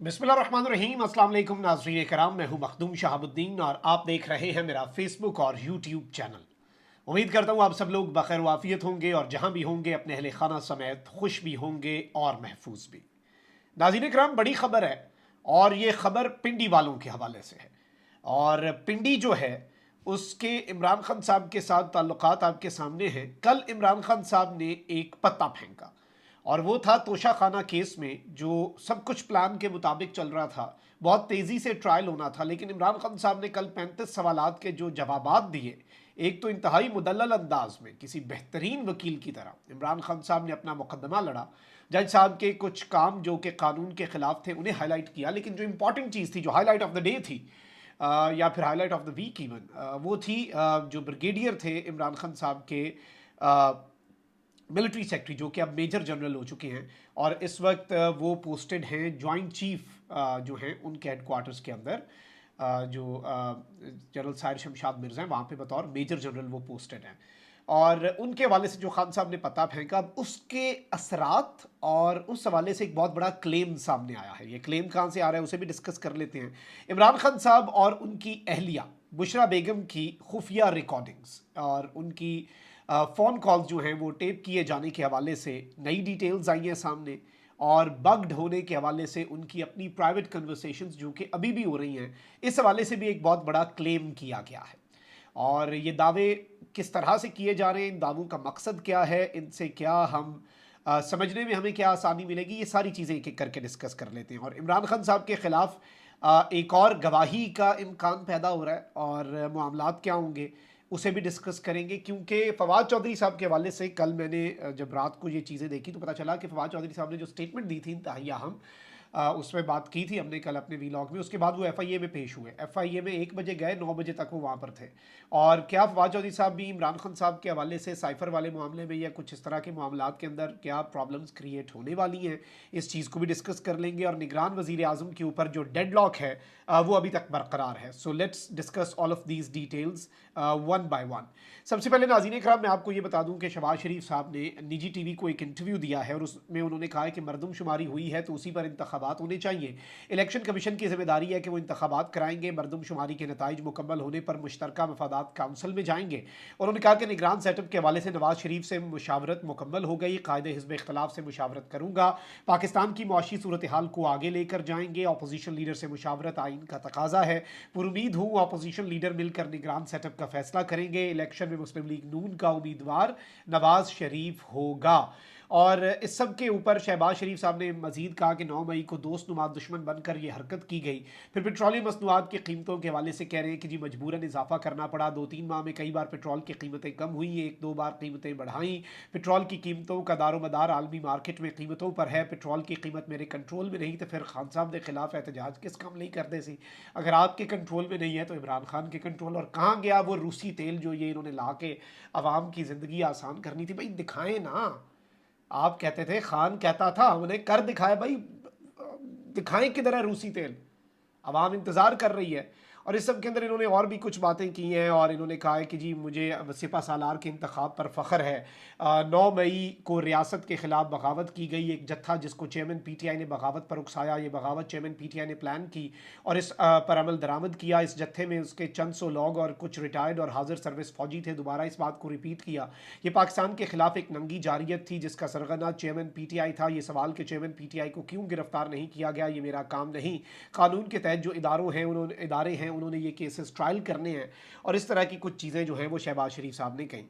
बिस्मिल्लाहिर्रहमानिर्रहीम। अस्सलाम वालेकुम नाज़रीन कराम, मैं हूं मखदूम शहाबुद्दीन और आप देख रहे हैं मेरा फेसबुक और यूट्यूब चैनल। उम्मीद करता हूं आप सब लोग बखैर वाफियत होंगे और जहां भी होंगे अपने अहले खाना समेत खुश भी होंगे और महफूज भी। नाज़रीन कराम, बड़ी खबर है और ये खबर पिंडी वालों के हवाले से है। और पिंडी जो है उसके इमरान खान साहब के साथ ताल्लुकात आपके सामने हैं। कल इमरान खान साहब ने एक पत्ता फेंका और वो था तोशा खाना केस में जो सब कुछ प्लान के मुताबिक चल रहा था। बहुत तेज़ी से ट्रायल होना था, लेकिन इमरान खान साहब ने कल 35 सवालात के जो जवाबात दिए, एक तो इंतहाई मुदल्लल अंदाज में किसी बेहतरीन वकील की तरह इमरान खान साहब ने अपना मुकदमा लड़ा। जज साहब के कुछ काम जो कि कानून के खिलाफ थे उन्हें हाईलाइट किया, लेकिन जो इंपॉर्टेंट चीज़ थी, जो हाईलाइट ऑफ द डे थी, या फिर highlight of the week even, वो थी जो ब्रिगेडियर थे इमरान खान साहब के मिलिट्री सेक्रेटरी, जो कि अब मेजर जनरल हो चुके हैं और इस वक्त वो पोस्टेड हैं जॉइंट चीफ जो हैं उनके हेडक्वार्टर्स के अंदर, जो जनरल साहिर शमशाद मिर्ज़ा हैं, वहाँ पे बतौर मेजर जनरल वो पोस्टेड हैं। और उनके हवाले से जो खान साहब ने पता फेंका, अब उसके असरात और उस हवाले से एक बहुत बड़ा क्लेम सामने आया है। ये क्लेम कहाँ से आ रहा है उसे भी डिस्कस कर लेते हैं। इमरान खान साहब और उनकी अहलिया बुशरा बेगम की खुफिया रिकॉर्डिंग्स और उनकी फ़ोन कॉल्स जो हैं वो टेप किए जाने के हवाले से नई डिटेल्स आई हैं सामने, और बग्ड होने के हवाले से उनकी अपनी प्राइवेट कन्वर्सेशंस जो कि अभी भी हो रही हैं, इस हवाले से भी एक बहुत बड़ा क्लेम किया गया है। और ये दावे किस तरह से किए जा रहे हैं, इन दावों का मकसद क्या है, इनसे क्या हम समझने में हमें क्या आसानी मिलेगी, ये सारी चीज़ें एक एक करके डिस्कस कर लेते हैं। और इमरान खान साहब के ख़िलाफ़ एक और गवाही का इम्कान पैदा हो रहा है और मामलात क्या होंगे उसे भी डिस्कस करेंगे, क्योंकि फवाद चौधरी साहब के हवाले से कल मैंने जब रात को ये चीज़ें देखी तो पता चला कि फवाद चौधरी साहब ने जो स्टेटमेंट दी थी इंतहाई अहम, उसमें बात की थी हमने कल अपने वीलॉग में। उसके बाद वो एफआईए में पेश हुए। एफआईए में 1 बजे गए, 9 बजे तक वो वहाँ पर थे। और क्या फवाद चौधरी साहब भी इमरान खान साहब के हवाले से साइफर वाले मामले में या कुछ इस तरह के मामलात के अंदर क्या प्रॉब्लम्स क्रिएट होने वाली हैं, इस चीज़ को भी डिस्कस कर लेंगे। और निगरान वज़ीर आज़म के ऊपर जो डेडलॉक है वो अभी तक बरकरार है। So let's discuss all of these details one by one. सबसे पहले नाज़रीन कराम, मैं आपको ये बता दूं कि शहबाज शरीफ साहब ने निजी टीवी को एक इंटरव्यू दिया है और उसमें उन्होंने कहा है कि मरदमशुमारी हुई है तो उसी पर इंतखाबात होने चाहिए। इलेक्शन कमीशन की जिम्मेदारी है कि वो इंतखाबात कराएंगे। मरदमशुमारी के नताइज मुकम्मल होने पर मुश्तरका मफादात काउंसिल में जाएंगे। उन्होंने कहा कि निगरान सेटअप के हवाले से नवाज शरीफ से मुशावरत मुकम्मल हो गई, कायदे हिज़्ब इख्तलाफ से मुशावरत करूँगा। पाकिस्तान की मुआशी सूरत हाल को आगे लेकर जाएंगे। अपोजिशन लीडर से मुशावरत आइन का तकाजा है। पुरुमीद हूँ अपोजिशन लीडर मिलकर निगरान सेटअप का फैसला करेंगे। इलेक्शन में मुस्लिम लीग नून का उम्मीदवार नवाज शरीफ होगा। और इस सब के ऊपर शहबाज शरीफ साहब ने मजीद कहा कि 9 मई को दोस्त नुमा दुश्मन बनकर ये हरकत की गई। फिर पेट्रोलियम मसनूआत की कीमतों के हवाले से कह रहे हैं कि जी मजबूरन इजाफा करना पड़ा। 2-3 माह में कई बार पेट्रोल की कीमतें कम हुई, 1-2 बार कीमतें बढ़ाई। पेट्रोल की कीमतों का दारोमदार आलमी मार्केट में कीमतों पर है। पेट्रोल की कीमत मेरे कंट्रोल में नहीं तो फिर खान साहब के खिलाफ एहतजाज किस काम नहीं करते सी। अगर आपके कंट्रोल में नहीं है तो इमरान खान के कंट्रोल। और कहाँ गया वो रूसी तेल जो ये इन्होंने ला के आवाम की ज़िंदगी आसान करनी थी। भाई दिखाएं ना। आप कहते थे, खान कहता था, हमने कर दिखाया भाई, दिखाएं किधर है रूसी तेल। आवाम इंतज़ार कर रही है। और इस सब के अंदर इन्होंने और भी कुछ बातें की हैं और इन्होंने कहा है कि जी मुझे सिपा सालार के इंतखाब पर फ़ख्र है। 9 मई को रियासत के ख़िलाफ़ बगावत की गई। एक जत्था जिसको चेयरमैन पीटीआई ने बगावत पर उकसाया, ये बगावत चेयरमैन पीटीआई ने प्लान की और इस पर अमल दरामद किया। इस जत्थे में उसके चंद सौ लोग और कुछ रिटायर्ड और हाजिर सर्विस फ़ौजी थे। दोबारा इस बात को रिपीट किया। ये पाकिस्तान के ख़िलाफ़ एक नंगी जारियत थी जिसका सरगना चेयरमैन पीटीआई था। ये सवाल कि चेयरमैन पीटीआई को क्यों गिरफ्तार नहीं किया गया, ये मेरा काम नहीं। कानून के तहत जो इदारे हैं उन्होंने ये केसेस ट्रायल करने हैं। और इस तरह की कुछ चीज़ें जो हैं वो शहबाज शरीफ साहब ने कही।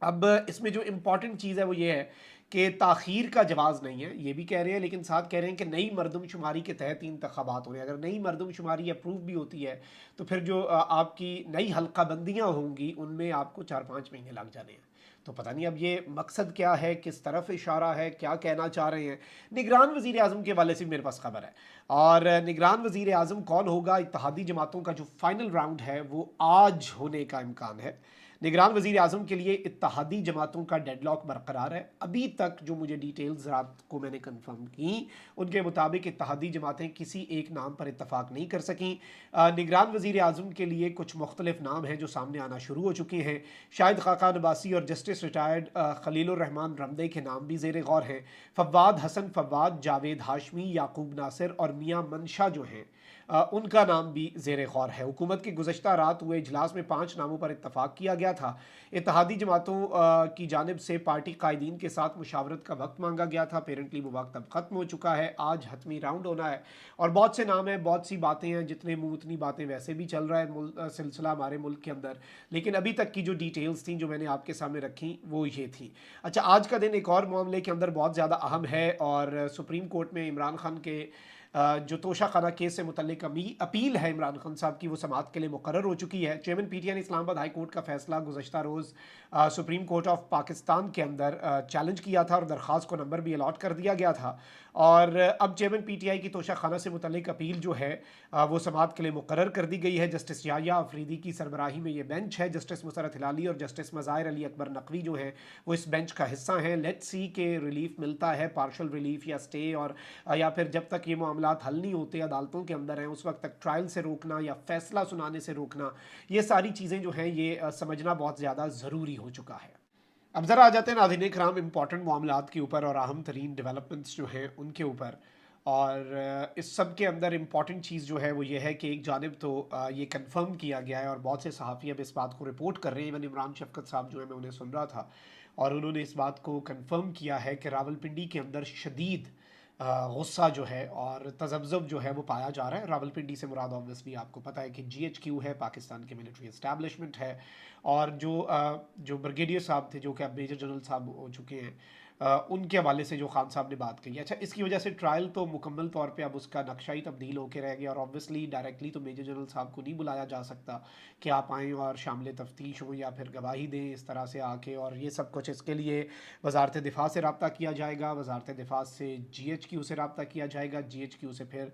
अब इसमें जो इम्पॉर्टेंट चीज़ है वो ये है कि ताख़ीर का जवाज़ नहीं है, ये भी कह रहे हैं, लेकिन साथ कह रहे हैं कि नई मरदमशुमारी के तहत ही इंतखाबात हो रहे हैं। अगर नई मरदमशुमारी अप्रूव भी होती है तो फिर जो आपकी नई हल्का बंदियाँ होंगी उनमें आपको 4-5 महीने लग जाने हैं। तो पता नहीं अब ये मकसद क्या है, किस तरफ इशारा है, क्या कहना चाह रहे हैं। निगरान वज़ीर आज़म के हवाले से मेरे पास खबर है। और निगरान वज़ीर आज़म कौन होगा, इत्तेहादी जमातों का जो फाइनल राउंड है वो आज होने का इम्कान है। निगरान वज़ीर आज़म के लिए इत्तेहादी जमातों का डेडलॉक बरकरार है। अभी तक जो मुझे डिटेल्स रात को मैंने कंफर्म की, उनके मुताबिक इत्तेहादी जमातें किसी एक नाम पर इत्तफाक नहीं कर सकें। निगरान वज़ीर आज़म के लिए कुछ मुख्तलिफ नाम हैं जो सामने आना शुरू हो चुके हैं। शाहिद खाकान अब्बासी और जस्टिस रिटायर्ड खलीलुर रहमान रमदे के नाम भी ज़ेर गौर हैं। फवाद हसन फवाद, जावेद हाशमी, याकूब नासिर और मियाँ मनशा जो हैं उनका नाम भी ज़ेर गौर है। हुकूमत की गुज़श्ता रात हुए इजलास में 5 नामों पर इत्तफाक किया गया था। इत्तेहादी जमातों की जानिब से पार्टी कायदीन के साथ मुशावरत का वक्त मांगा गया था। अपेरेंटली वो वक्त अब ख़त्म हो चुका है। आज हतमी राउंड होना है और बहुत से नाम हैं, बहुत सी बातें हैं, जितने मुँह उतनी बातें, वैसे भी चल रहा है सिलसिला हमारे मुल्क के अंदर। लेकिन अभी तक की जो डिटेल्स थी जो मैंने आपके सामने रखी वो ये थी। अच्छा, आज का दिन एक और मामले के अंदर बहुत ज़्यादा अहम है और सुप्रीम कोर्ट में इमरान खान के जो तोशा खाना केस से मुतल्लिक अपील है इमरान खान साहब की, वो समाअत के लिए मुकर्रर हो चुकी है। चेयरमैन पीटीआई ने इस्लामाबाद हाई कोर्ट का फैसला गुज़श्ता रोज़ सुप्रीम कोर्ट ऑफ पाकिस्तान के अंदर चैलेंज किया था और दरख्वास्त को नंबर भी अलॉट कर दिया गया था। और अब चेयरमैन पीटीआई की तोशा खाना से मुतल्लिक अपील जो है वो समाअत के लिए मुकर्रर कर दी गई है। जस्टिस याह्या अफरीदी की सरबराही में ये बेंच है। जस्टिस मुसरत हिलाली और जस्टिस मज़ाहिर अली अकबर नकवी जो हैं वो इस बेंच का हिस्सा हैं। लेट्स सी के रिलीफ मिलता है, पार्शल रिलीफ या स्टे, और या फिर जब तक ये मामलात हल नहीं होते, अदालतों के अंदर हैं, उस वक्त तक ट्रायल से रोकना या फैसला सुनाने से रोकना, ये सारी चीज़ें जो हैं ये समझना बहुत ज़्यादा ज़रूरी हो चुका है। अब ज़रा आ जाते हैं नाज़रीन इकराम इंपॉर्टेंट मामलात के ऊपर और अहम तरीन डेवलपमेंट्स जो हैं उनके ऊपर। और इस सब के अंदर इम्पॉर्टेंट चीज़ जो है वो ये है कि एक जानिब तो ये कंफर्म किया गया है और बहुत से सहाफ़ी अब इस बात को रिपोर्ट कर रहे हैं। इवन इमरान शफ़क़त साहब जो है, मैं उन्हें सुन रहा था और उन्होंने इस बात को कंफर्म किया है कि रावलपिंडी के अंदर शदीद गुस्सा जो है और तज़ब्ज़ुब जो है वो पाया जा रहा है। रावलपिंडी से मुराद ऑब्वियसली आपको पता है कि GHQ है, पाकिस्तान की मिलिट्री इस्टेब्लिशमेंट है। और जो ब्रिगेडियर साहब थे, जो कि अब मेजर जनरल साहब हो चुके हैं, उनके हवाले से जो खान साहब ने बात कही। अच्छा, इसकी वजह से ट्रायल तो मुकम्मल तौर पे अब उसका नक्शा ही तब्दील होकर रह गया और ऑब्वियसली डायरेक्टली तो मेजर जनरल साहब को नहीं बुलाया जा सकता कि आप आएँ और शामिल तफ्तीश हो या फिर गवाही दें इस तरह से आके, और ये सब कुछ इसके लिए वजारत दिफा से रब्ता किया जाएगा, वजारत दिफा से GHQ से रब्ता किया जाएगा, GHQ से फिर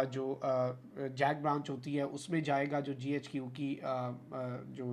जो जैक ब्रांच होती है उसमें जाएगा, जो GHQ की जो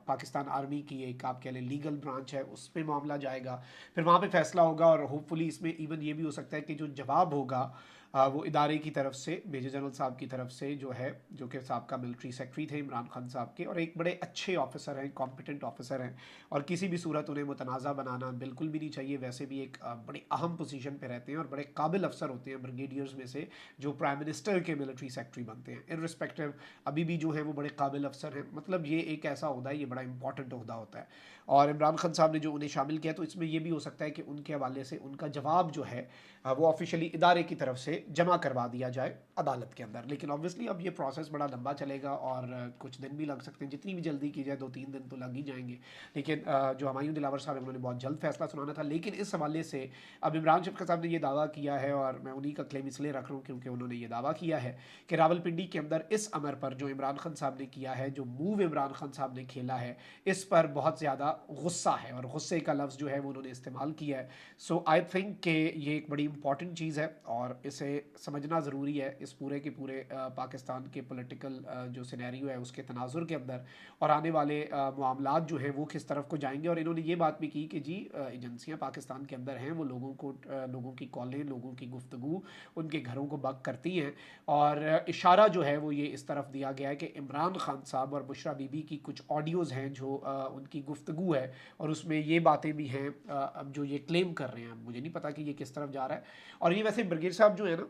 पाकिस्तान आर्मी की एक आप कह लें लीगल ब्रांच है, उस पर मामला जाएगा, फिर वहाँ पे फैसला होगा। और होपफुली इसमें इवन ये भी हो सकता है कि जो जवाब होगा वो इदारे की तरफ से, मेजर जनरल साहब की तरफ से जो है, जो कि साहबका मिलिट्री सेक्रेटरी थे इमरान खान साहब के और एक बड़े अच्छे ऑफिसर हैं, कॉम्पिटेंट ऑफिसर हैं, और किसी भी सूरत उन्हें मुतनाज़ा बनाना बिल्कुल भी नहीं चाहिए। वैसे भी एक बड़ी अहम पोजीशन पे रहते हैं और बड़े काबिल अफसर होते हैं ब्रिगेडियर्स में से जो प्राइम मिनिस्टर के मिलिट्री सेक्रेटरी बनते हैं। इर्रिस्पेक्टिव अभी भी जो है वो बड़े काबिल अफसर हैं। मतलब ये एक ऐसा ओहदा है, ये बड़ा इंपॉर्टेंट ओहदा होता है। और इमरान खान साहब ने जो उन्हें शामिल किया, तो इसमें यह भी हो सकता है कि उनके हवाले से उनका जवाब जो है वो ऑफिशियली इदारे की तरफ से जमा करवा दिया जाए अदालत के अंदर। लेकिन ऑब्वियसली अब ये प्रोसेस बड़ा लंबा चलेगा और कुछ दिन भी लग सकते हैं। जितनी भी जल्दी की जाए 2-3 दिन तो लग ही जाएंगे। लेकिन जो हुमायूं दिलावर साहब, उन्होंने बहुत जल्द फैसला सुनाना था। लेकिन इस हवाले से अब इमरान शफ़क़त साहब ने यह दावा किया है और मैं उन्हीं का क्लेम इसलिए रख रहा हूँ क्योंकि उन्होंने ये दावा किया है कि रावलपिंडी के अंदर इस अमर पर जो इमरान खान साहब ने किया है, जो मूव इमरान खान साहब ने खेला है, इस पर बहुत ज़्यादा गुस्सा है और गुस्से का लफ्ज़ जो है वो उन्होंने इस्तेमाल किया है। सो आई थिंक कि ये एक बड़ी इंपॉर्टेंट चीज़ है और इसे समझना ज़रूरी है इस पूरे के पूरे पाकिस्तान के पॉलिटिकल जो सिनेरियो है उसके तनाजुर के अंदर, और आने वाले मामलात जो हैं वो किस तरफ को जाएंगे। और इन्होंने ये बात भी की कि जी एजेंसियाँ पाकिस्तान के अंदर हैं, वो लोगों की कॉलें, लोगों की गुफ्तगू, उनके घरों को बक करती हैं। और इशारा जो है वो ये इस तरफ दिया गया है कि इमरान खान साहब और बुशरा बीबी की कुछ ऑडियोज़ हैं जो उनकी गुफ्तगू है और उसमें ये बातें भी हैं अब जो ये क्लेम कर रहे हैं। मुझे नहीं पता कि ये किस तरफ जा रहा है। और ये वैसे ब्रिगेड साहब जो है ना,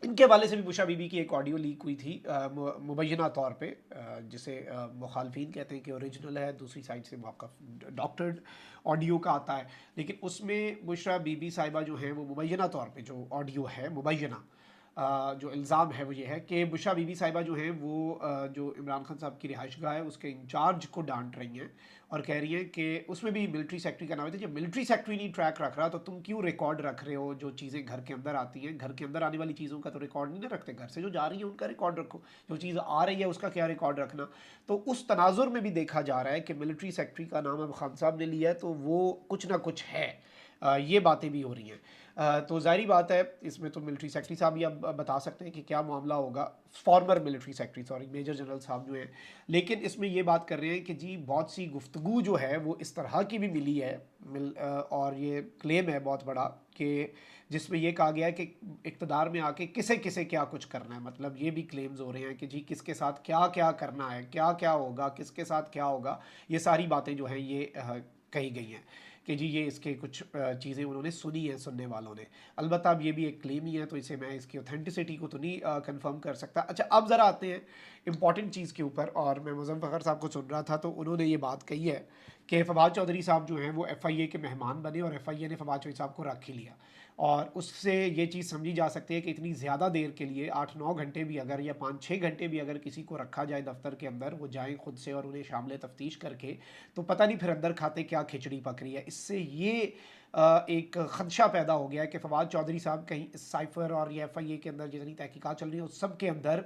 इनके हवाले से भी बुशरा बीबी की एक ऑडियो लीक हुई थी मुबैना तौर पे, जिसे मुखालफिन कहते हैं कि ओरिजिनल है, दूसरी साइड से मौक़िफ़ डॉक्टर्ड ऑडियो का आता है। लेकिन उसमें बुशरा बीबी साहिबा जो हैं वो मुबैना तौर पे जो ऑडियो है, मुबैना जो इल्ज़ाम है वो ये है कि बुशरा बीबी साहिबा जो हैं वो जो इमरान खान साहब की रिहाइशगाह है उसके इंचार्ज को डांट रही हैं और कह रही हैं कि उसमें भी मिलिट्री सेक्रेटरी का नाम है। जब मिलिट्री सेक्रेटरी नहीं ट्रैक रख रहा तो तुम क्यों रिकॉर्ड रख रहे हो? जो चीज़ें घर के अंदर आती हैं, घर के अंदर आने वाली चीज़ों का तो रिकॉर्ड नहीं ना रखते, घर से जो जा रही है उनका रिकॉर्ड रखो, जो चीज़ आ रही है उसका क्या रिकॉर्ड रखना। तो उस तनाजुर में भी देखा जा रहा है कि मिलिट्री सेक्रेटरी का नाम अब खान साहब ने लिया है तो वो कुछ ना कुछ है, ये बातें भी हो रही हैं। तो ज़ाहिर बात है इसमें तो मिलिट्री सेक्रेटरी साहब भी अब बता सकते हैं कि क्या मामला होगा, former military secretary sorry major general साहब जो हैं। लेकिन इसमें ये बात कर रहे हैं कि जी बहुत सी गुफ्तगू जो है वो इस तरह की भी मिली है, और ये क्लेम है बहुत बड़ा कि जिसमें ये कहा गया है कि इक़्तिदार में आके किसे किसे क्या कुछ करना है। मतलब ये भी क्लेम्स हो रहे हैं कि जी किसके साथ क्या क्या करना है, क्या क्या होगा, किसके साथ क्या होगा, ये सारी बातें जो हैं ये कही गई हैं कि जी ये इसके कुछ चीज़ें उन्होंने सुनी हैं सुनने वालों ने। अलबत्ता अब ये भी एक क्लेम ही है तो इसे मैं इसकी ऑथेंटिसिटी को तो नहीं कंफर्म कर सकता। अच्छा, अब ज़रा आते हैं इंपॉर्टेंट चीज़ के ऊपर, और मैं मुज़फ़्फ़र फ़खर साहब को सुन रहा था तो उन्होंने ये बात कही है कि फवाद चौधरी साहब जो हैं वो FIA के मेहमान बने और FIA ने फवाद चौधरी साहब को रख ही लिया, और उससे ये चीज़ समझी जा सकती है कि इतनी ज़्यादा देर के लिए 8-9 घंटे भी अगर या 5-6 घंटे भी अगर किसी को रखा जाए दफ्तर के अंदर, वो जाएँ खुद से और उन्हें शामिल तफ्तीश करके, तो पता नहीं फिर अंदर खाते क्या खिचड़ी पक रही है। इससे ये एक ख़दशा पैदा हो गया है कि फवाद चौधरी साहब कहीं इस साइफ़र और ये FIA के अंदर जितनी तहकीकात चल रही है उस सब के अंदर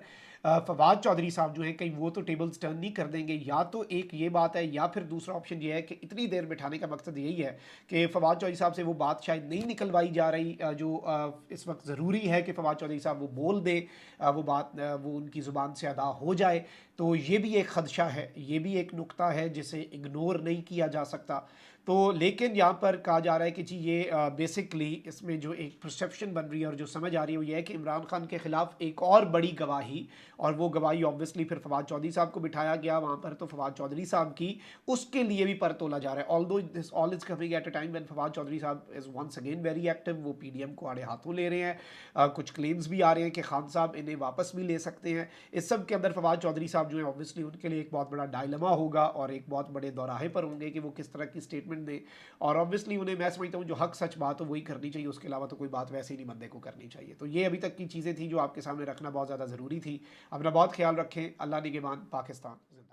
फवाद चौधरी साहब जो हैं कहीं वो तो टेबल्स टर्न नहीं कर देंगे। या तो एक ये बात है, या फिर दूसरा ऑप्शन ये है कि इतनी देर बिठाने का मकसद यही है कि फवाद चौधरी साहब से वो बात शायद नहीं निकलवाई जा रही जो इस वक्त ज़रूरी है कि फवाद चौधरी साहब वो बोल दे, वो बात वो उनकी ज़ुबान से अदा हो जाए। तो ये भी एक ख़दशा है, ये भी एक नुक्ता है जिसे इग्नोर नहीं किया जा सकता। तो लेकिन यहाँ पर कहा जा रहा है कि जी ये बेसिकली इसमें जो एक परसेप्शन बन रही है और जो समझ आ रही है वो ये है कि इमरान खान के ख़िलाफ़ एक और बड़ी गवाही, और वो गवाही ऑब्वियसली फिर फवाद चौधरी साहब को बिठाया गया वहाँ पर, तो फवाद चौधरी साहब की उसके लिए भी पर तोला जा रहा है। Although this all is coming at a time when Fawad Chaudhry साहब is once again very active, वो PDM को आड़े हाथों ले रहे हैं। कुछ क्लेम्स भी आ रहे हैं कि खान साहब इन्हें वापस भी ले सकते हैं। इस सब के अंदर फवाद चौधरी साहब जो है ऑब्वियसली उनके लिए एक बहुत बड़ा डायलमा होगा और एक बहुत बड़े दौराहे पर होंगे कि वो किस तरह की स्टेटमेंट दें। और ऑब्वियसली उन्हें मैं समझता हूँ जो हक सच बात हो वही करनी चाहिए, उसके अलावा तो कोई बात वैसे ही नहीं बंदे को करनी चाहिए। तो ये अभी तक की चीज़ें थी जो आपके सामने रखना बहुत ज़्यादा ज़रूरी थी। अपना बहुत ख्याल रखें। अल्लाह निगहबान। पाकिस्तान जिंदाबाद।